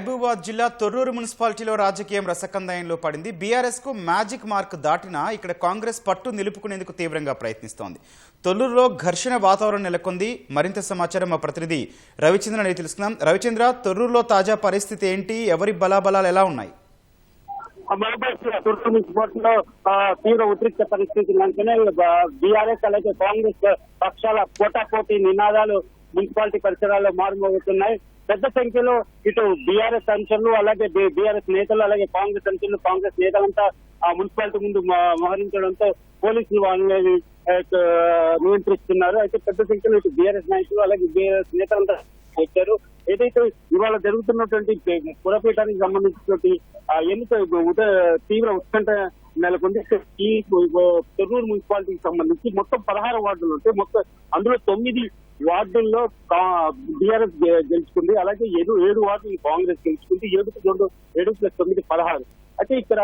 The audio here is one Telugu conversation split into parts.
మహబూబాబాద్ జిల్లా తొర్రూరు మున్సిపాలిటీలో రాజకీయం రసకందాయంలో పడింది. బీఆర్ఎస్ కు మ్యాజిక్ మార్క్ దాటినా ఇక్కడ కాంగ్రెస్ పట్టు నిలుపుకునేందుకు తీవ్రంగా ప్రయత్నిస్తోంది. తొర్రూరులో ఘర్షణ వాతావరణం నెలకొంది. మరింత సమాచారం మా ప్రతినిధి రవిచంద్ర అడిగి తెలుసుకుందాం. రవిచంద్ర, తొర్రూరులో తాజా పరిస్థితి ఏంటి? ఎవరి బలాబలాలు ఎలా ఉన్నాయి? తూర్పు మున్సిపాలిటీలో తీవ్ర ఉద్రిక్త పరిస్థితి నెలకొనే బీఆర్ఎస్ అలాగే కాంగ్రెస్ పక్షాల పోటాపోటీ నినాదాలు మున్సిపాలిటీ పరిసరాల్లో మారుమోగుతున్నాయి. పెద్ద సంఖ్యలో ఇటు బీఆర్ఎస్ అంశాలు అలాగే బీఆర్ఎస్ నేతలు అలాగే కాంగ్రెస్ అంశాలు కాంగ్రెస్ నేతలంతా ఆ మున్సిపాలిటీ ముందు మోహరించడంతో పోలీసులు వాళ్ళని నియంత్రిస్తున్నారు. అయితే పెద్ద సంఖ్యలో ఇటు బీఆర్ఎస్ నాయకులు అలాగే బీఆర్ఎస్ నేతలంతా వచ్చారు. ఏదైతే ఇవాళ జరుగుతున్నటువంటి పురపీఠానికి సంబంధించినటువంటి ఎన్నిక తీవ్ర ఉత్కంఠ నెలకొంది. ఈ తొర్రూరు మున్సిపాలిటీకి సంబంధించి మొత్తం 16 వార్డులు ఉంటాయి. మొత్తం అందులో 9 వార్డుల్లో బీఆర్ఎస్ గెలుచుకుంది. అలాగే 7 వార్డులు కాంగ్రెస్ గెలుచుకుంది. 7+9 16. అయితే ఇక్కడ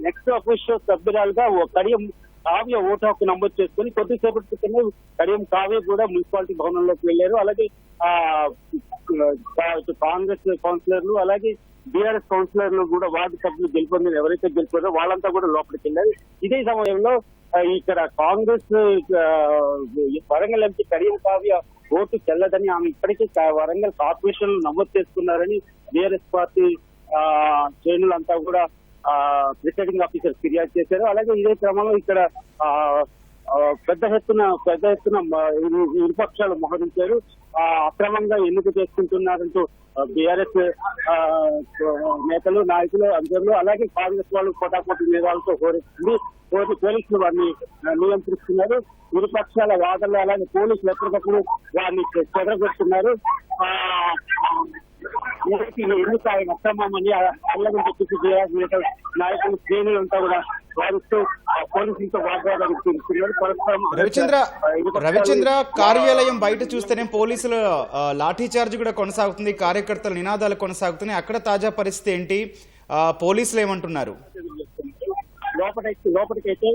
నెక్స్ట్ అఫీషియల్ సభ్యురాలుగా కడియం కావ్య ఓటు హక్కు నమోదు చేసుకుని కొద్దిసేపటి క్రితమే కడియం కావ్య కూడా మున్సిపాలిటీ భవనంలోకి వెళ్లారు. అలాగే కాంగ్రెస్ కౌన్సిలర్లు అలాగే బీఆర్ఎస్ కౌన్సిలర్లు కూడా వార్డు సభ్యులు గెలుపొందిన ఎవరైతే గెలిపారో వాళ్ళంతా కూడా లోపలికి వెళ్లారు. ఇదే సమయంలో ఇక్కడ కాంగ్రెస్ వరంగల్ ఎంపీ కడియం కావ్య ఓటు చెల్లదని ఆమె ఇప్పటికీ వరంగల్ కార్పొరేషన్ నమోదు చేసుకున్నారని బీఆర్ఎస్ పార్టీ శ్రేణులంతా కూడా ప్రిసైడింగ్ ఆఫీసర్ ఫిర్యాదు చేశారు. అలాగే ఇదే క్రమంలో ఇక్కడ పెద్ద ఎత్తున ఇరుపక్షాలు మోహరించారు. అక్రమంగా ఎన్నిక చేసుకుంటున్నారంటూ బీఆర్ఎస్ నేతలు నాయకులు అందరూ అలాగే కాంగ్రెస్ వాళ్ళు పోటాపోటీ నిరాలతో హోరెత్తుంది. పోలీసులు వారిని నియంత్రిస్తున్నారు. ఇరుపక్షాల వాదనలు అలాగే పోలీసులు ఎప్పటికప్పుడు వారిని చెదరగొడుతున్నారు. ఎన్నిక ఆయన అక్రమమని అల్లగం చెప్పేసి బీఆర్ఎస్ నేతల నాయకులు శ్రేణులంతా కూడా వారిస్తూ పోలీసులతో వాగ్వాదాలు తీరుస్తున్నారు. రవిచంద్ర, కార్యాలయం బయట చూస్తేనే పోలీసుల లాఠీ చార్జ్ కూడా కొనసాగుతుంది. కార్యకర్తల నినాదాలు కొనసాగుతున్నాయి. అక్కడ తాజా పరిస్థితి ఏంటి? పోలీసులు ఏమంటున్నారు? లోపలికైతే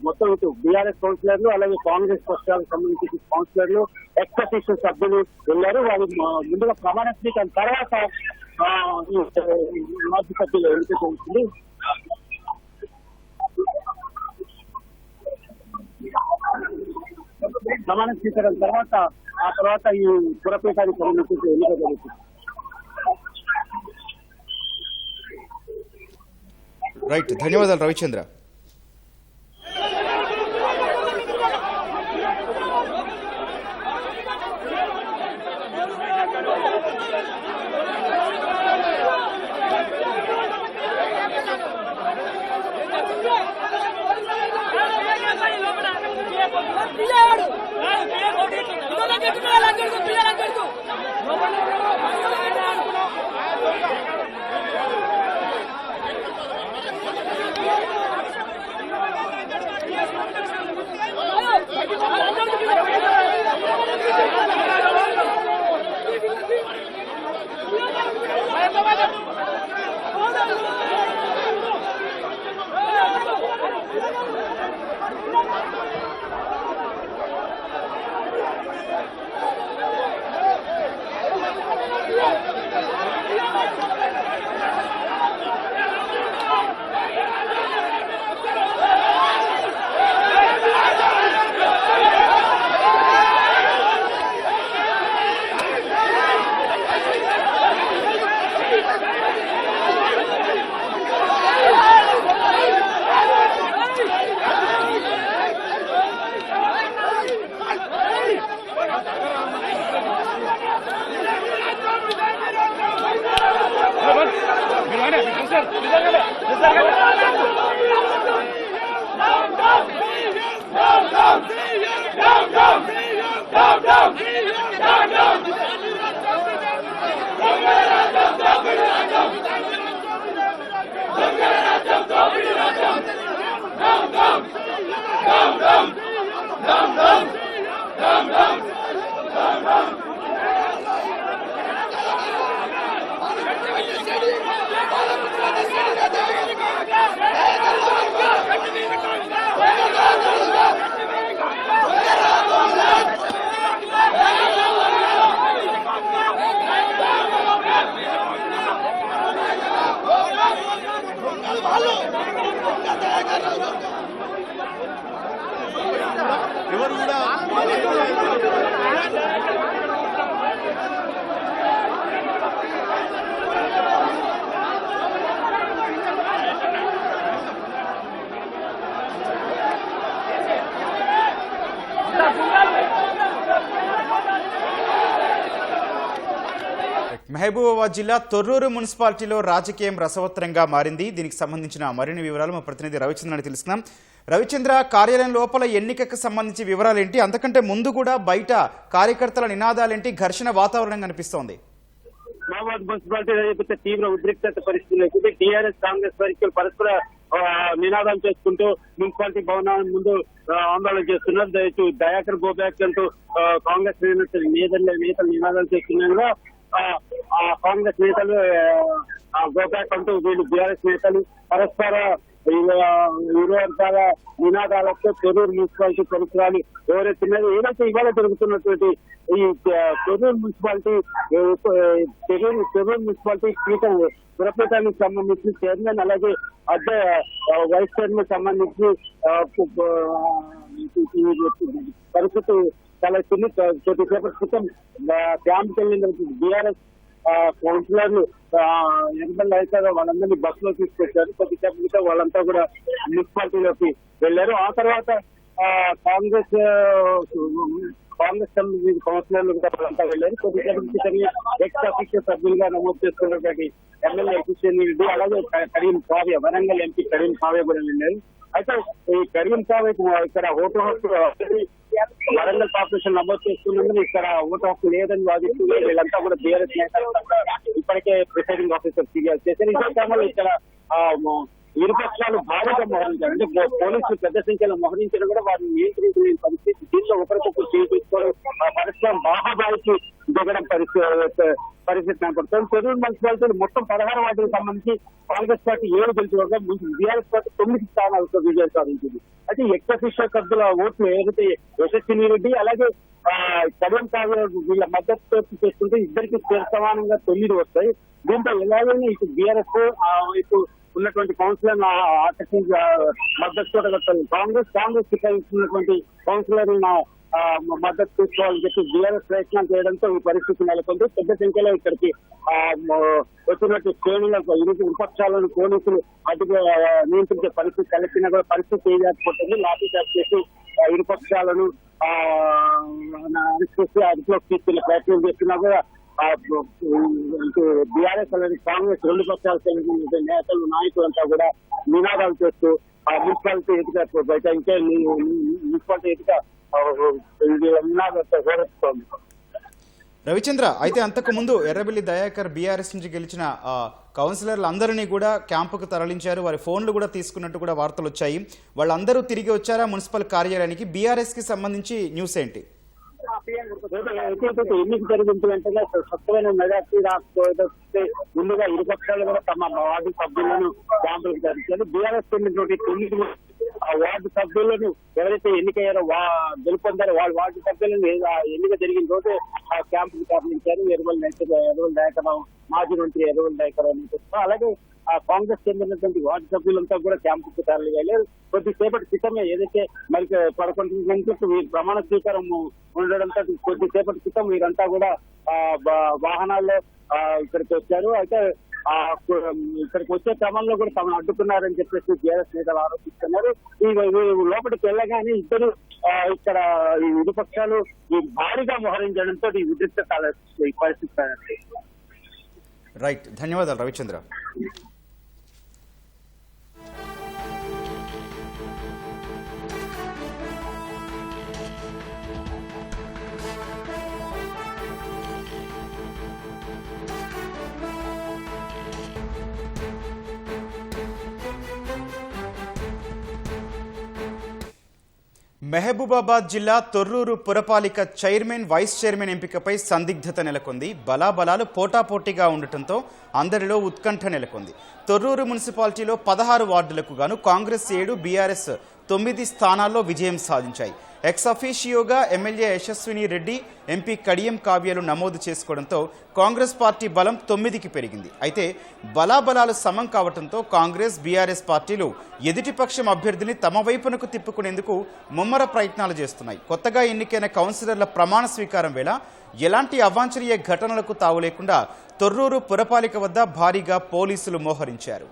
మొత్తం బీఆర్ఎస్ కౌన్సిలర్లు అలాగే కాంగ్రెస్ పక్షాలకు సంబంధించిన కౌన్సిలర్లు ఎక్స్ అఫీషియల్ సభ్యులు వెళ్లారు. వాళ్ళు ముందుగా ప్రమాణ స్వీకారం తర్వాత మాజీ సభ్యులు ఎన్నిక జరుగుతుంది. ప్రమాణ స్వీకారం తర్వాత ఈ పురపీఠానికి సంబంధించి ఎన్నిక జరుగుతుంది. రైట్, ధన్యవాదాలు రవిచంద్ర. మహబూబాబాద్ జిల్లా తొర్రూరు మున్సిపాలిటీలో రాజకీయం రసవత్తరంగా మారింది. దీనికి సంబంధించిన మరిన్ని వివరాలు మా ప్రతినిధి రవిచంద్రని తెలుసుకున్నాం. రవిచంద్ర, కార్యాలయం లోపల ఎన్నికకు సంబంధించి వివరాలు ఏంటి? అంతకంటే ముందు కూడా బయట కార్యకర్తల నినాదాలేంటి? ఘర్షణ వాతావరణం కనిపిస్తోంది. మహబూబాబాద్ మున్సిపాలిటీ తీవ్ర ఉద్రిక్తత పరిస్థితులు టీఆర్ఎస్ కాంగ్రెస్ వర్గీయులు పరస్పర నినాదాలు చేసుకుంటూ మున్సిపాలిటీ భవనాల ముందు ఆందోళన చేస్తున్నారు. దయాకర్ గోబ్యాక్ అంటూ కాంగ్రెస్ నేతలు నినాదాలు చేస్తున్నారు. కాంగ్రెస్ నేతలు గోబ్యాక్ అంటూ వీళ్ళు బీఆర్ఎస్ నేతలు పరస్పర ఇరు వర్గాల నినాదాలతో తొర్రూరు మున్సిపాలిటీ పరిసరాలు ఎవరైతున్నది. ఏదైతే ఇవాళ జరుగుతున్నటువంటి ఈ తొర్రూరు మున్సిపాలిటీ స్పీకర్ పురపీఠానికి సంబంధించి చైర్మన్ అలాగే వైస్ చైర్మన్ సంబంధించి పరిస్థితి చాలా కొద్దిసేపటి క్రితం క్యాంప్కి వెళ్ళిన బీఆర్ఎస్ కౌన్సిలర్లు ఎన్నికల అయితే వాళ్ళందరినీ బస్సులో తీసుకొచ్చారు. కొద్దిసేపటి క్రితం వాళ్ళంతా కూడా మున్సిపాలిటీలోకి వెళ్ళారు. ఆ తర్వాత కాంగ్రెస్ కౌన్సిలర్లు కూడా వాళ్ళంతా వెళ్ళారు. కొద్దిసేపటి క్రితం ఎక్స్ అఫీషియల్ సభ్యులుగా నమోదు చేసుకున్నటువంటి ఎమ్మెల్యే కిషన్ రెడ్డి అలాగే కరీం కావ్య, వరంగల్ ఎంపీ కరీం కావ్య కూడా వెళ్ళారు. అయితే ఈ కరీం కావ్య ఇక్కడ ఓటు హక్కు వరంగల్ కార్పొరేషన్ నమోదు చేసుకున్నందుకు ఇక్కడ ఓటు హక్కు లేదని వాదిస్తూ వీళ్ళంతా కూడా బీఆర్ఎస్ నేతలు ఇప్పటికే ప్రిసైడింగ్ ఆఫీసర్ ఫిర్యాదు చేశారు. ఈ క్రమంలో ఇక్కడ ఇరుపక్షాలు భారీగా మోహరించారు. అంటే పోలీసులు పెద్ద సంఖ్యలో మోహరించడం కూడా వారిని నియంత్రించలేని పరిస్థితి. దీంట్లో ఒకరికొకరు చేయించుకోవడం పరస్పరం బాహాబాయికి దిగడం పరిస్థితి కనపడుతుంది. తొర్రూరు మున్సిపాలిటీలు మొత్తం 16 వార్డులకు సంబంధించి కాంగ్రెస్ పార్టీ 7 గెలుచుకోగా బీఆర్ఎస్ పార్టీ 9 స్థానాలతో విజయం సాధించింది. అయితే ఎక్స్ అఫీషియల్ సభ్యుల ఓట్లు ఏదైతే యశస్విని రెడ్డి అలాగే కరీం కావ్య వీళ్ళ మద్దతు చేసుకుంటే ఇద్దరికి సమానంగా 9 వస్తాయి. దీంతో ఎలాగైనా ఇటు బీఆర్ఎస్ ఇటు ఉన్నటువంటి కౌన్సిలర్ ఆకర్షించి మద్దతు చూడగలుగుతారు. కాంగ్రెస్ ఇస్తున్నటువంటి కౌన్సిలర్ మద్దతు తీసుకోవాలని చెప్పి బీఆర్ఎస్ ప్రయత్నం చేయడంతో ఈ పరిస్థితి నెలకొంది. పెద్ద సంఖ్యలో ఇక్కడికి వచ్చినట్టు శ్రేణులకు విపక్షాలను పోలీసులు అడ్డుగా నియంత్రించే పరిస్థితి కలిపిన కూడా పరిస్థితి ఏర్పడుతుంది. లాఠీ చార్జ్ చేసి ఇరుపక్షాలను అరెస్ట్ చేసి అదుపులోకి తీసుకెళ్లే ప్రయత్నం చేస్తున్నా కూడా బీఆర్ఎస్ అలాగే కాంగ్రెస్ రెండు పక్షాలకు చెందిన నేతలు నాయకులంతా కూడా నినాదాలు చేస్తూ మున్సిపాలిటీ ఎదుట బయట మున్సిపాలిటీ ఎదుట నినాదాలతో హోరెత్తుతోంది. రవిచంద్ర, అయితే అంతకు ముందు ఎర్రబెల్లి దయాకర్ బీఆర్ఎస్ నుంచి గెలిచిన కౌన్సిలర్లు అందరినీ కూడా క్యాంపుకు తరలించారు. వారి ఫోన్లు కూడా తీసుకున్నట్టు కూడా వార్తలు వచ్చాయి. వాళ్ళందరూ తిరిగి వచ్చారా మున్సిపల్ కార్యాలయానికి? బీఆర్ఎస్ కి సంబంధించి న్యూస్ ఏంటి? ఎన్నిక జరిగిన వెంటనే స్వచ్ఛమైన మెజార్టీ రాకపోతే ముందుగా ఇరుపక్షాలు కూడా తమ వార్డు సభ్యులను క్యాంపులకు తరలించారు. బీఆర్ఎస్ చెందినటువంటి 9 వార్డు సభ్యులను ఎవరైతే ఎన్నికయ్యారో గెలుపొందారో వాళ్ళ వార్డు సభ్యులను ఎన్నిక జరిగిన రోజే ఆ క్యాంపుకు తరలించారు. ఎర్రవల్లి దయాకర్, మాజీ మంత్రి ఎర్రవల్లి దయాకర్ అలాగే ఆ కాంగ్రెస్ చెందినటువంటి వార్డు సభ్యులంతా కూడా క్యాంపుకు తరలి వెళ్ళారు. కొద్దిసేపటి క్రితమే ఏదైతే మరి 11 గంటలకు ప్రమాణ స్వీకారం ఉండడంతో కొద్దిసేపటి క్రితం వీరంతా కూడా వాహనాల్లో ఇక్కడికి వచ్చారు. అయితే ఇక్కడికి వచ్చే క్రమంలో కూడా తమను అడ్డుకున్నారని చెప్పేసి బీఆర్ఎస్ నేతలు ఆరోపిస్తున్నారు. ఈ లోపలికి వెళ్ళగానే ఇద్దరు ఇక్కడ ఇరుపక్షాలు భారీగా మోహరించడంతో ఈ ఉద్రిక్త ఈ పరిస్థితి. రైట్, ధన్యవాదాలు రవిచంద్ర. మహబూబాబాద్ జిల్లా తొర్రూరు పురపాలిక చైర్మన్, వైస్ చైర్మన్ ఎంపికపై సందిగ్ధత నెలకొంది. బలాబలాలు పోటాపోటీగా ఉండటంతో అందరిలో ఉత్కంఠ నెలకొంది. తొర్రూరు మున్సిపాలిటీలో 16 వార్డులకు గాను కాంగ్రెస్ 7, బీఆర్ఎస్ 9 స్థానాల్లో విజయం సాధించాయి. ఎక్స్ అఫీషియోగా ఎమ్మెల్యే యశస్విని రెడ్డి, ఎంపీ కడియం కావ్యాలు నమోదు చేసుకోవడంతో కాంగ్రెస్ పార్టీ బలం 9కి పెరిగింది. అయితే బలాబలాలు సమం కావడంతో కాంగ్రెస్, బీఆర్ఎస్ పార్టీలు ఎదుటిపక్షం అభ్యర్థిని తమ వైపునకు తిప్పుకునేందుకు ముమ్మర ప్రయత్నాలు చేస్తున్నాయి. కొత్తగా ఎన్నికైన కౌన్సిలర్ల ప్రమాణ స్వీకారం వేళ ఎలాంటి అవాంఛనీయ ఘటనలకు తావు లేకుండా తొర్రూరు పురపాలిక వద్ద భారీగా పోలీసులు మోహరించారు.